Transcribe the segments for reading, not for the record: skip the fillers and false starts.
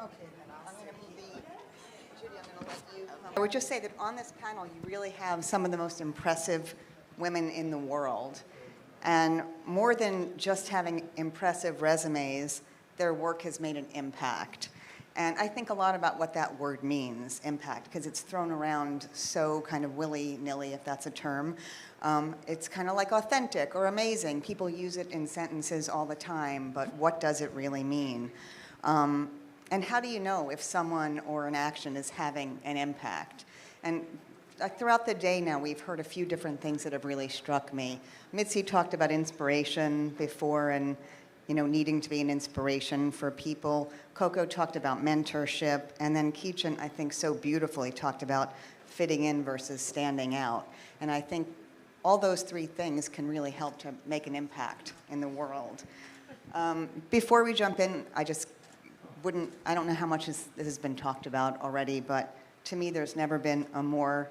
Okay, then I'm going to be, Judy, I'm going to let you. I would just say that on this panel, you really have some of the most impressive women in the world. And more than just having impressive resumes, their work has made an impact. And I think a lot about what that word means, impact, because it's thrown around so kind of willy-nilly, if that's a term. It's kind of like authentic or amazing. People use it in sentences all the time, but what does it really mean? And how do you know if someone or an action is having an impact? And throughout the day now, we've heard a few different things that have really struck me. Mitzi talked about inspiration before and needing to be an inspiration for people. Coco talked about mentorship. And then Keechan, I think, so beautifully talked about fitting in versus standing out. And I think all those three things can really help to make an impact in the world. Before we jump in, I don't know how much this has been talked about already, but to me, there's never been a more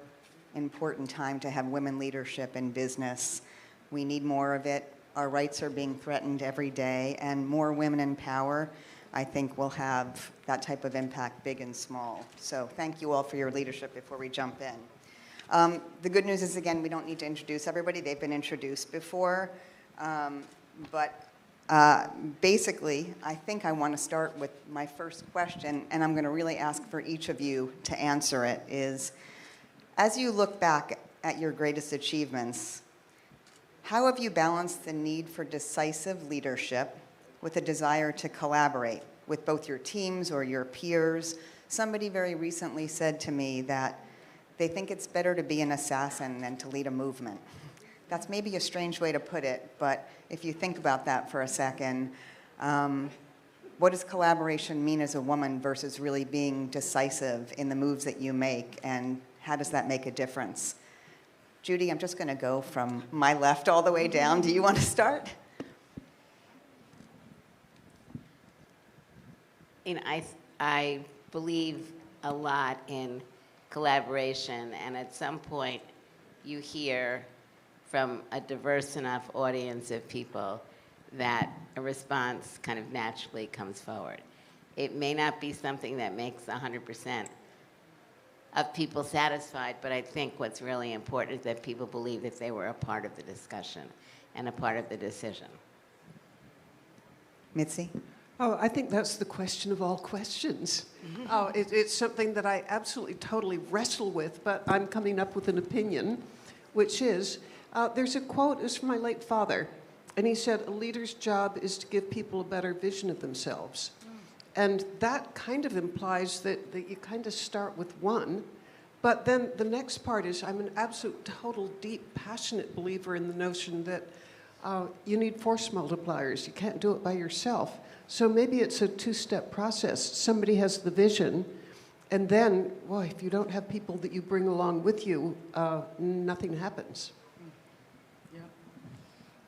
important time to have women leadership in business. We need more of it. Our rights are being threatened every day, and more women in power, I think, will have that type of impact, big and small. So thank you all for your leadership before we jump in. The good news is, again, we don't need to introduce everybody. They've been introduced before. Basically, I think I want to start with my first question, and I'm going to really ask for each of you to answer it, is, as you look back at your greatest achievements, how have you balanced the need for decisive leadership with a desire to collaborate with both your teams or your peers? Somebody very recently said to me that they think it's better to be an assassin than to lead a movement. That's maybe a strange way to put it, but if you think about that for a second, what does collaboration mean as a woman versus really being decisive in the moves that you make, and how does that make a difference? Judy, I'm just going to go from my left all the way down. Do you want to start? I believe a lot in collaboration, and at some point you hear from a diverse enough audience of people that a response kind of naturally comes forward. It may not be something that makes 100% of people satisfied, but I think what's really important is that people believe that they were a part of the discussion and a part of the decision. Mitzi? Oh, I think that's the question of all questions. It's something that I absolutely, totally wrestle with, but I'm coming up with an opinion, which is, there's a quote, it's from my late father, and he said, a leader's job is to give people a better vision of themselves. And that kind of implies that you kind of start with one, but then the next part is I'm an absolute, total, deep, passionate believer in the notion that you need force multipliers. You can't do it by yourself. So maybe it's a two-step process. Somebody has the vision, and then, boy, if you don't have people that you bring along with you, nothing happens.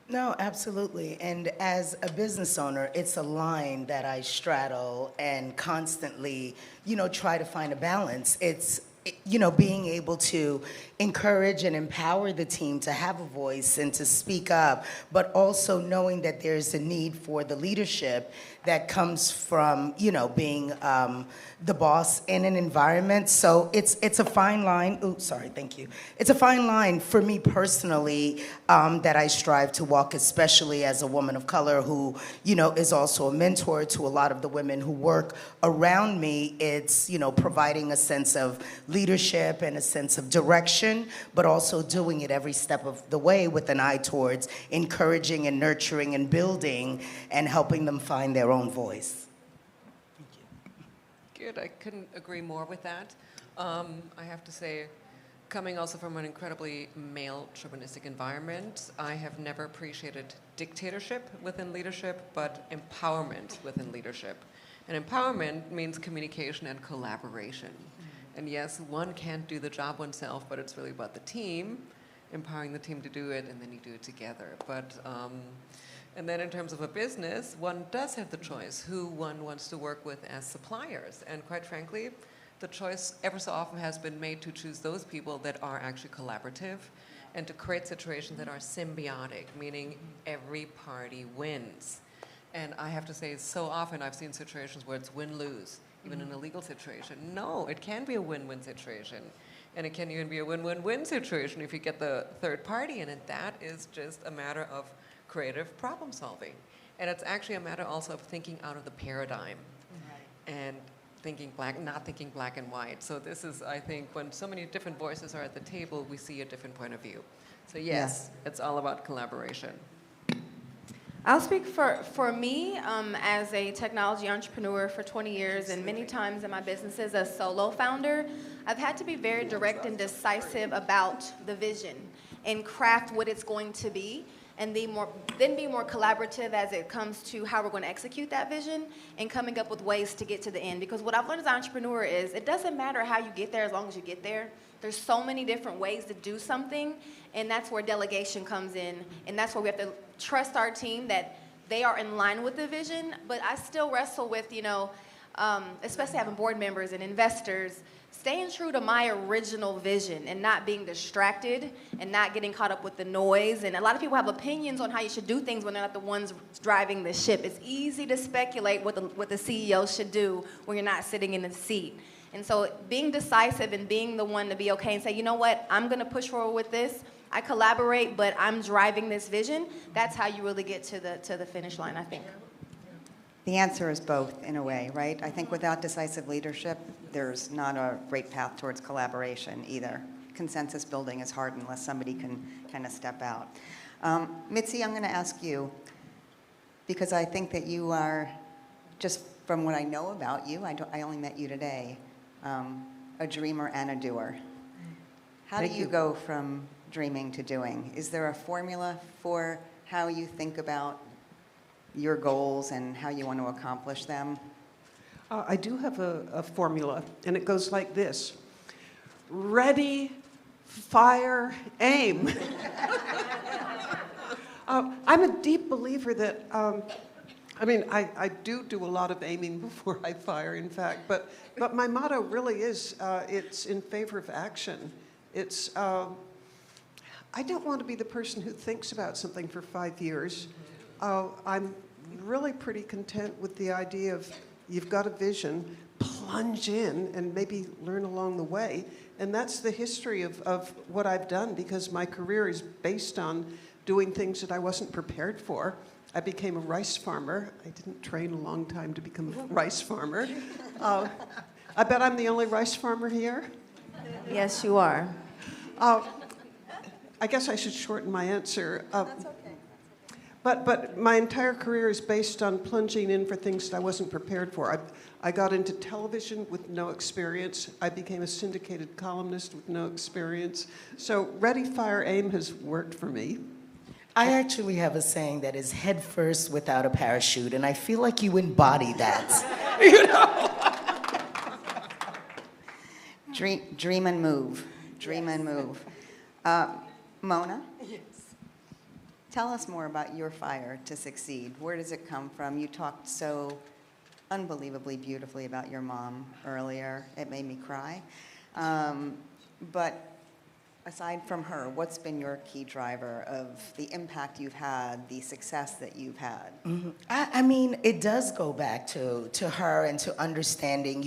No, absolutely. And as a business owner, it's a line that I straddle and constantly, try to find a balance. It's, being able to encourage and empower the team to have a voice and to speak up, but also knowing that there's a need for the leadership that comes from, being the boss in an environment. So it's a fine line. Ooh, sorry, thank you. It's a fine line for me personally that I strive to walk, especially as a woman of color who, is also a mentor to a lot of the women who work around me. It's, providing a sense of leadership and a sense of direction, but also doing it every step of the way with an eye towards encouraging and nurturing and building and helping them find their own voice. Thank you. Good, I couldn't agree more with that. I have to say, coming also from an incredibly male chauvinistic environment, I have never appreciated dictatorship within leadership, but empowerment within leadership. And empowerment means communication and collaboration. And yes, one can't do the job oneself, but it's really about the team, empowering the team to do it, and then you do it together. And then in terms of a business, one does have the choice who one wants to work with as suppliers. And quite frankly, the choice ever so often has been made to choose those people that are actually collaborative and to create situations that are symbiotic, meaning every party wins. And I have to say, so often I've seen situations where it's win-lose, even in a legal situation. No, it can be a win-win situation. And it can even be a win-win-win situation if you get the third party in it. That is just a matter of creative problem solving. And it's actually a matter also of thinking out of the paradigm and not thinking black and white. So this is, I think, when so many different voices are at the table, we see a different point of view. So yes, it's all about collaboration. I'll speak for me as a technology entrepreneur for 20 years, and many times in my businesses as solo founder, I've had to be very direct and decisive about the vision and craft what it's going to be, and then be more collaborative as it comes to how we're going to execute that vision and coming up with ways to get to the end. Because what I've learned as an entrepreneur is it doesn't matter how you get there as long as you get there. There's so many different ways to do something, and that's where delegation comes in, and that's where we have to trust our team that they are in line with the vision. But I still wrestle with, especially having board members and investors, staying true to my original vision and not being distracted and not getting caught up with the noise. And a lot of people have opinions on how you should do things when they're not the ones driving the ship. It's easy to speculate what the CEO should do when you're not sitting in the seat. And so being decisive and being the one to be okay and say, you know what, I'm going to push forward with this. I collaborate, but I'm driving this vision. That's how you really get to the finish line, I think. The answer is both, in a way, right? I think without decisive leadership, there's not a great path towards collaboration either. Consensus building is hard unless somebody can kind of step out. Mitzi, I'm going to ask you, because I think that you are, just from what I know about you, I only met you today, a dreamer and a doer. How do you go from dreaming to doing? Is there a formula for how you think about your goals and how you want to accomplish them? I do have a formula, and it goes like this. Ready, fire, aim. I'm a deep believer that, I do a lot of aiming before I fire, in fact, but my motto really is, it's in favor of action. It's, I don't want to be the person who thinks about something for 5 years. I'm really pretty content with the idea of you've got a vision, plunge in, and maybe learn along the way. And that's the history of what I've done, because my career is based on doing things that I wasn't prepared for. I became a rice farmer. I didn't train a long time to become a rice farmer. I bet I'm the only rice farmer here. Yes, you are. I guess I should shorten my answer. That's okay. But my entire career is based on plunging in for things that I wasn't prepared for. I got into television with no experience. I became a syndicated columnist with no experience. So ready, fire, aim has worked for me. I actually have a saying that is head first without a parachute, and I feel like you embody that. You know? Dream and move. Dream and move. Mona? Yes. Tell us more about your fire to succeed. Where does it come from? You talked so unbelievably beautifully about your mom earlier. It made me cry. But aside from her, what's been your key driver of the impact you've had, the success that you've had? Mm-hmm. I mean, it does go back to her and to understanding,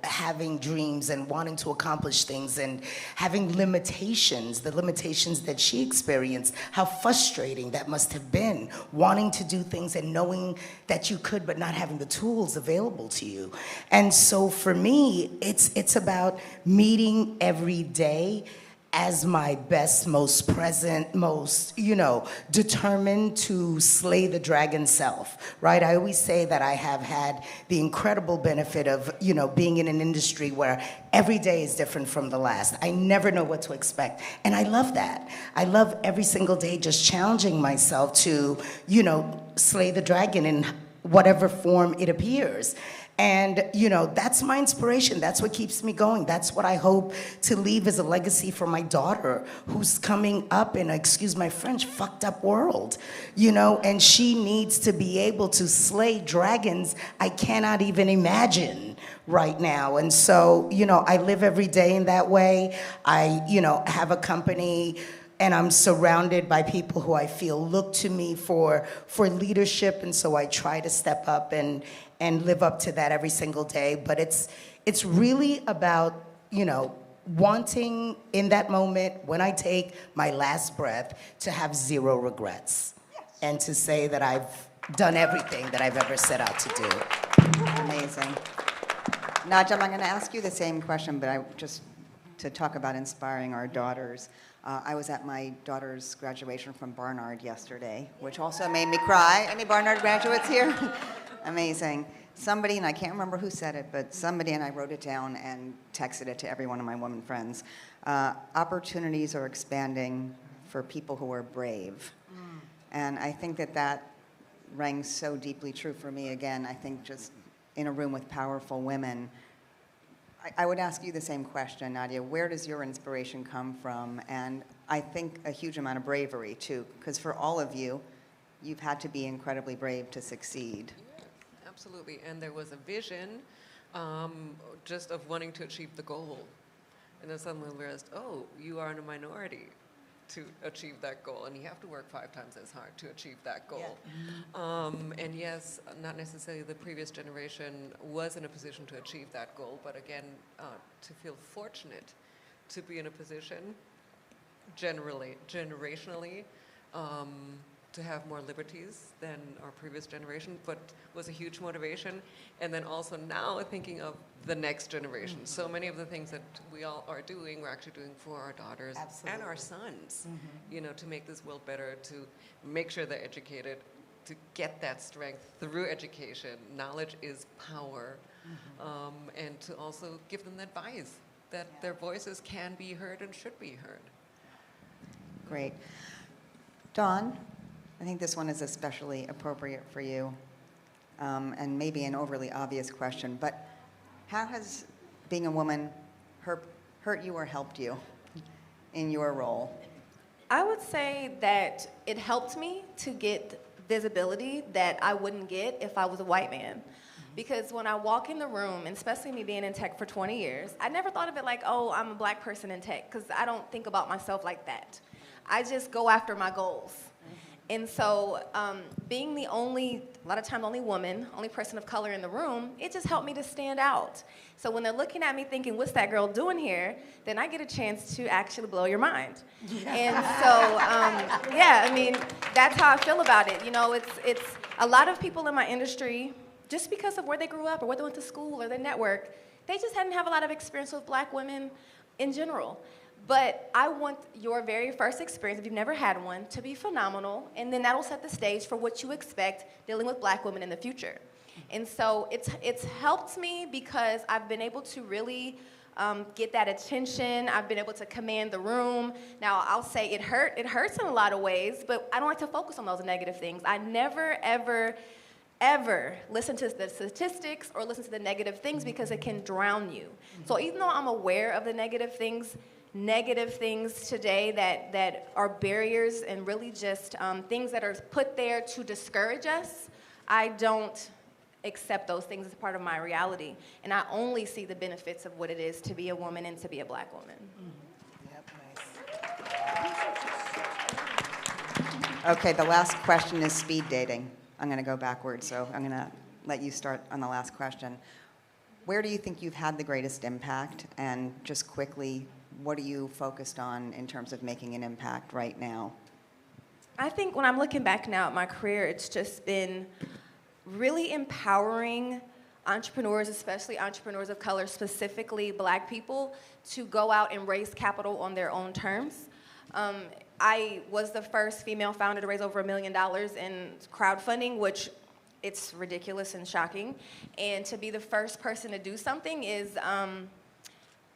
having dreams and wanting to accomplish things and having limitations, the limitations that she experienced, how frustrating that must have been, wanting to do things and knowing that you could but not having the tools available to you. And so for me, it's about meeting every day as my best, most present, most, determined to slay the dragon self, right? I always say that I have had the incredible benefit of, being in an industry where every day is different from the last. I never know what to expect. And I love that. I love every single day just challenging myself to, slay the dragon in whatever form it appears. And, that's my inspiration. That's what keeps me going. That's what I hope to leave as a legacy for my daughter, who's coming up in, excuse my French, fucked up world, and she needs to be able to slay dragons I cannot even imagine right now. And so, I live every day in that way. I, have a company I'm surrounded by people who I feel look to me for leadership, and so I try to step up and live up to that every single day. But it's really about, wanting in that moment when I take my last breath to have zero regrets, and to say that I've done everything that I've ever set out to do. Amazing. Nadja, I'm going to ask you the same question, but to talk about inspiring our daughters. I was at my daughter's graduation from Barnard yesterday, which also made me cry. Any Barnard graduates here? Amazing. Somebody, and I can't remember who said it, but somebody, and I wrote it down and texted it to every one of my women friends. Opportunities are expanding for people who are brave. And I think that rang so deeply true for me. Again, I think just in a room with powerful women, I would ask you the same question, Nadja. Where does your inspiration come from? And I think a huge amount of bravery, too, because for all of you, you've had to be incredibly brave to succeed. Yeah, absolutely. And there was a vision just of wanting to achieve the goal. And then suddenly we realized, oh, you are in a minority to achieve that goal, and you have to work 5 times as hard to achieve that goal. Yeah. And yes, not necessarily the previous generation was in a position to achieve that goal, but again, to feel fortunate to be in a position, generationally, to have more liberties than our previous generation, but was a huge motivation. And then also now thinking of the next generation. Mm-hmm. So many of the things that we all are doing, we're actually doing for our daughters. Absolutely. And our sons, to make this world better, to make sure they're educated, to get that strength through education. Knowledge is power. And to also give them advice that their voices can be heard and should be heard. Great. Dawn, I think this one is especially appropriate for you, and maybe an overly obvious question, but how has being a woman hurt you or helped you in your role? I would say that it helped me to get visibility that I wouldn't get if I was a white man. Because when I walk in the room, and especially me being in tech for 20 years, I never thought of it like, oh, I'm a black person in tech, because I don't think about myself like that. I just go after my goals. And so being the only, a lot of times only woman, only person of color in the room, it just helped me to stand out. So when they're looking at me thinking, what's that girl doing here? Then I get a chance to actually blow your mind. And so, yeah, I mean, that's how I feel about it. It's a lot of people in my industry, just because of where they grew up or where they went to school or their network, they just hadn't have a lot of experience with black women in general. But I want your very first experience, if you've never had one, to be phenomenal, and then that'll set the stage for what you expect dealing with black women in the future. And so it's helped me because I've been able to really get that attention. I've been able to command the room. Now, I'll say it hurts in a lot of ways, but I don't like to focus on those negative things. I never, ever listen to the statistics or listen to the negative things because it can drown you. So even though I'm aware of the negative things today that are barriers and really just things that are put there to discourage us, I don't accept those things as part of my reality. And I only see the benefits of what it is to be a woman and to be a black woman. Yep, nice. Okay, the last question is speed dating. I'm going to go backwards, so I'm going to let you start on the last question. Where do you think you've had the greatest impact? And just quickly, what are you focused on in terms of making an impact right now? I think when I'm looking back now at my career, it's just been really empowering entrepreneurs, especially entrepreneurs of color, specifically black people, to go out and raise capital on their own terms. I was the first female founder to raise over $1 million in crowdfunding, which it's ridiculous and shocking. And to be the first person to do something is,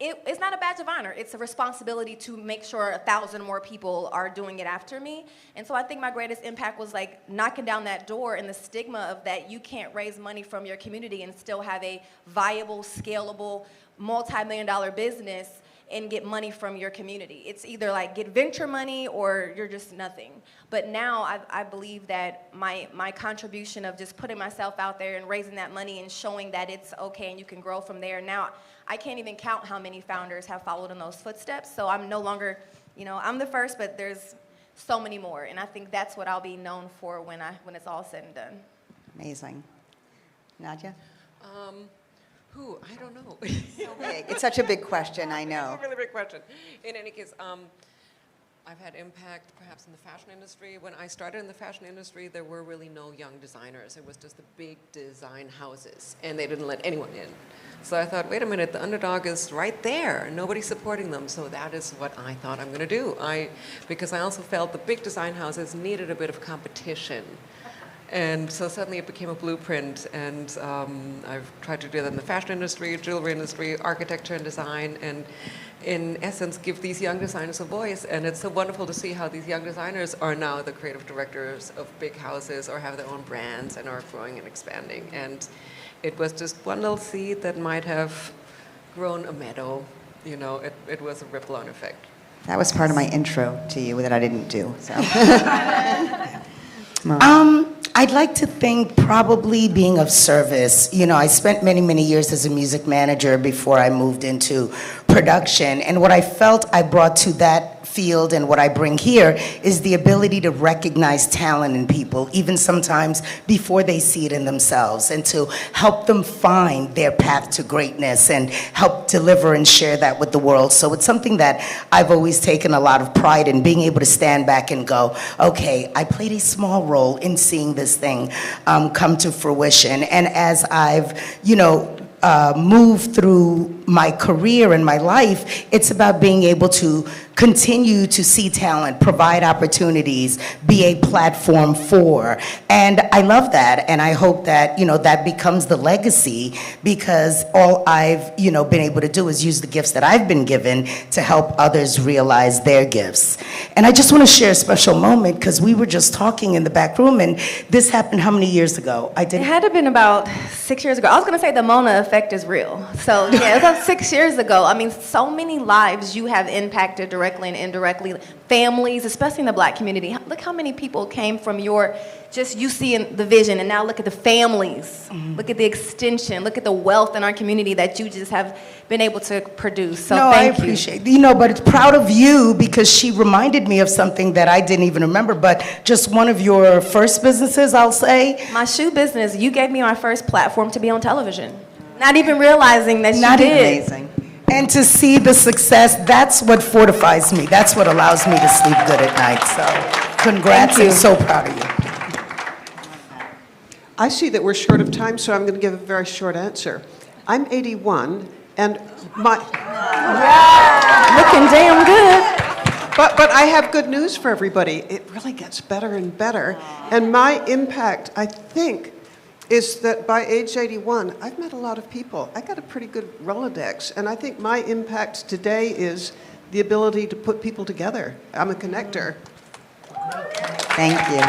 it's not a badge of honor. It's a responsibility to make sure 1,000 more people are doing it after me. And so I think my greatest impact was like knocking down that door and the stigma of that you can't raise money from your community and still have a viable, scalable, multi-million-dollar business and get money from your community. It's either like get venture money or you're just nothing. But now I believe that my contribution of just putting myself out there and raising that money and showing that it's okay and you can grow from there. Now, I can't even count how many founders have followed in those footsteps, so I'm no longer I'm the first, but there's so many more, and I think that's what I'll be known for when it's all said and done. Amazing. Nadja? I don't know. So big. It's such a big question, I know. It's a really big question. In any case, I've had impact perhaps in the fashion industry. When I started in the fashion industry, there were really no young designers. It was just the big design houses, and they didn't let anyone in. So I thought, wait a minute, the underdog is right there. Nobody's supporting them, so that is what I thought I'm going to do. Because I also felt the big design houses needed a bit of competition. And so suddenly it became a blueprint, and I've tried to do that in the fashion industry, jewelry industry, architecture and design, and in essence give these young designers a voice. And it's so wonderful to see how these young designers are now the creative directors of big houses or have their own brands and are growing and expanding. And it was just one little seed that might have grown a meadow. It was a ripple-on effect. That was part of my intro to you that I didn't do. So. I'd like to think probably being of service. I spent many, many years as a music manager before I moved into production. And what I felt I brought to that field and what I bring here is the ability to recognize talent in people, even sometimes before they see it in themselves, and to help them find their path to greatness and help deliver and share that with the world. So it's something that I've always taken a lot of pride in, being able to stand back and go, okay, I played a small role in seeing this thing come to fruition. And as I've, moved through my career and my life, it's about being able to continue to see talent, provide opportunities, be a platform for. And I love that, and I hope that, that becomes the legacy, because all I've, been able to do is use the gifts that I've been given to help others realize their gifts. And I just want to share a special moment, because we were just talking in the back room, and this happened how many years ago? It had to have been about 6 years ago. I was going to say the Mona effect is real. So yeah, it was about 6 years ago. I mean, so many lives you have impacted directly and indirectly, families, especially in the Black community. Look how many people came from you seeing the vision, and now look at the families, look at the extension, look at the wealth in our community that you just have been able to produce. So no, thank I appreciate it. But it's proud of you, because she reminded me of something that I didn't even remember, but just one of your first businesses, I'll say. My shoe business, you gave me my first platform to be on television. Not even realizing that you did. Amazing. And to see the success, that's what fortifies me. That's what allows me to sleep good at night. So congrats, and so proud of you. I see that we're short of time, so I'm going to give a very short answer. I'm 81, and my... Looking damn good. But I have good news for everybody. It really gets better and better. And my impact, I think, is that by age 81, I've met a lot of people. I got a pretty good Rolodex, and I think my impact today is the ability to put people together. I'm a connector. Thank you.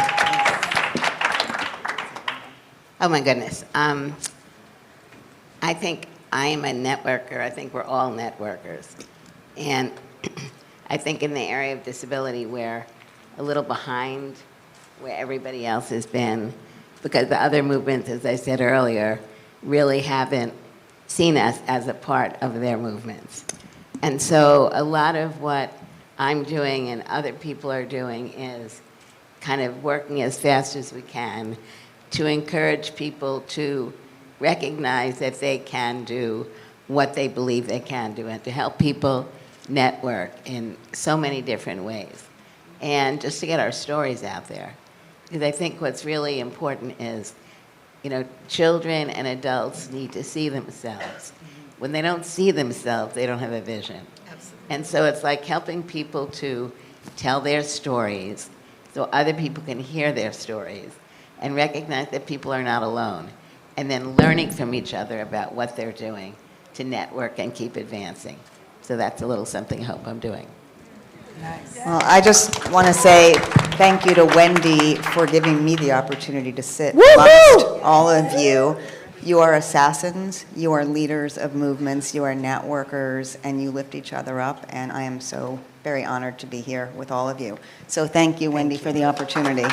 Oh my goodness. I think I am a networker. I think we're all networkers. And I think in the area of disability, we're a little behind where everybody else has been, because the other movements, as I said earlier, really haven't seen us as a part of their movements. And so a lot of what I'm doing and other people are doing is kind of working as fast as we can to encourage people to recognize that they can do what they believe they can do, and to help people network in so many different ways, and just to get our stories out there. Because I think what's really important is, children and adults need to see themselves. When they don't see themselves, they don't have a vision. Absolutely. And so it's like helping people to tell their stories so other people can hear their stories and recognize that people are not alone, and then learning from each other about what they're doing to network and keep advancing. So that's a little something I hope I'm doing. Nice. Well, I just want to say thank you to Wendy for giving me the opportunity to sit amongst all of you. You are assassins, you are leaders of movements, you are networkers, and you lift each other up, and I am so very honored to be here with all of you. So thank you, Wendy, for the opportunity.